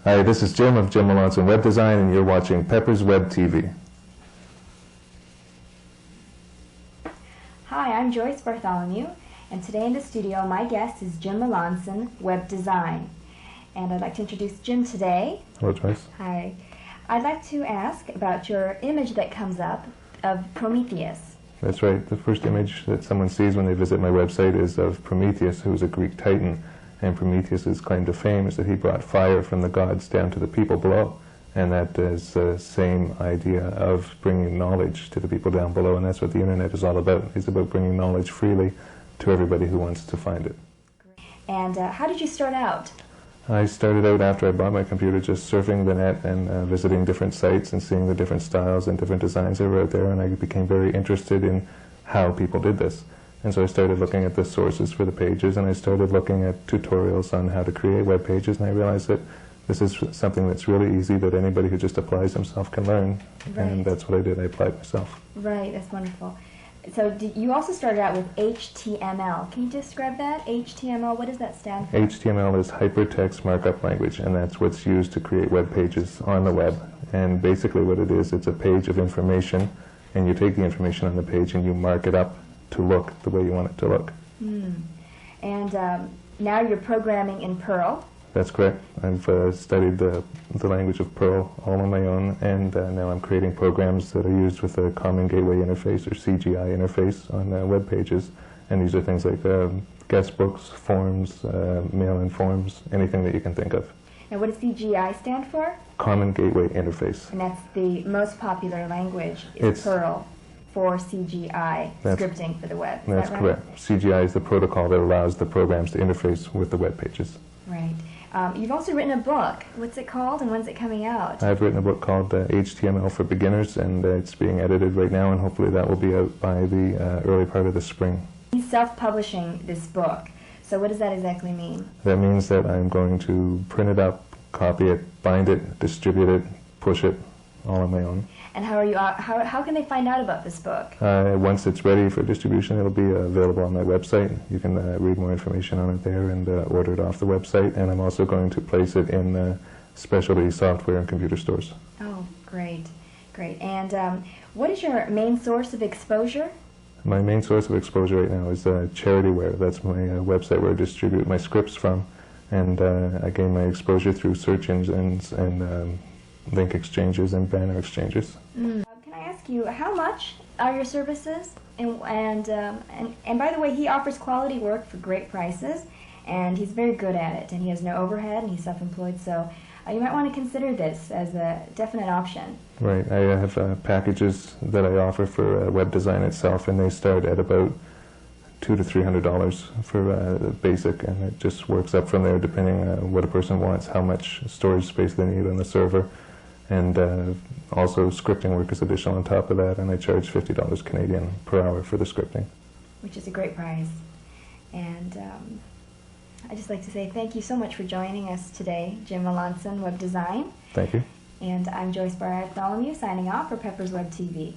Hi, this is Jim of Melanson Web Design, and you're watching Pepper's Web TV. Hi, I'm Joyce Bartholomew, and today in the studio my guest is Jim Melanson Web Design. And I'd like to introduce Jim today. Hello, Joyce. Hi. I'd like to ask about your image that comes up of Prometheus. That's right. The first image that someone sees when they visit my website is of Prometheus, who was a Greek titan. And Prometheus's claim to fame is that he brought fire from the gods down to the people below. And that is the same idea of bringing knowledge to the people down below. And that's what the internet is all about. It's about bringing knowledge freely to everybody who wants to find it. And how did you start out? I started out after I bought my computer just surfing the net and visiting different sites and seeing the different styles and different designs that were out there. And I became very interested in how people did this. And so I started looking at the sources for the pages, and I started looking at tutorials on how to create web pages, and I realized that this is something that's really easy that anybody who just applies himself can learn. Right. And that's what I did. I applied myself. Right, that's wonderful. So you also started out with HTML. Can you describe that? HTML, what does that stand for? HTML is Hypertext Markup Language, and that's what's used to create web pages on the web. And basically what it is, it's a page of information, and you take the information on the page and you mark it up to look the way you want it to look. And now you're programming in Perl. That's correct. I've studied the language of Perl all on my own, and now I'm creating programs that are used with a Common Gateway Interface, or CGI interface, on web pages. And these are things like guest books, forms, mail-in forms, anything that you can think of. And what does CGI stand for? Common Gateway Interface. And that's the most popular language, is Perl, for CGI scripting for the web. That's that right? correct. CGI is the protocol that allows the programs to interface with the web pages. Right. You've also written a book. What's it called, and when's it coming out? I've written a book called HTML for Beginners, and it's being edited right now, and hopefully that will be out by the early part of the spring. He's self-publishing this book. So what does that exactly mean? That means that I'm going to print it up, copy it, bind it, distribute it, push it, all on my own. And how can they find out about this book? Once it's ready for distribution, it'll be available on my website. You can read more information on it there and order it off the website. And I'm also going to place it in specialty software and computer stores. Oh, great, great. And what is your main source of exposure? My main source of exposure right now is Charityware. That's my website where I distribute my scripts from. And I gain my exposure through search engines and link exchanges and banner exchanges. Can I ask you, how much are your services? And by the way, he offers quality work for great prices, and he's very good at it, and he has no overhead, and he's self-employed, so you might want to consider this as a definite option. Right. I have packages that I offer for web design itself, and they start at about $200 to $300 for basic, and it just works up from there depending on what a person wants, how much storage space they need on the server. And also scripting work is additional on top of that, and I charge $50 Canadian per hour for the scripting. Which is a great price. And I'd just like to say thank you so much for joining us today, Jim Melanson Web Design. Thank you. And I'm Joyce Bartholomew signing off for Pepper's Web TV.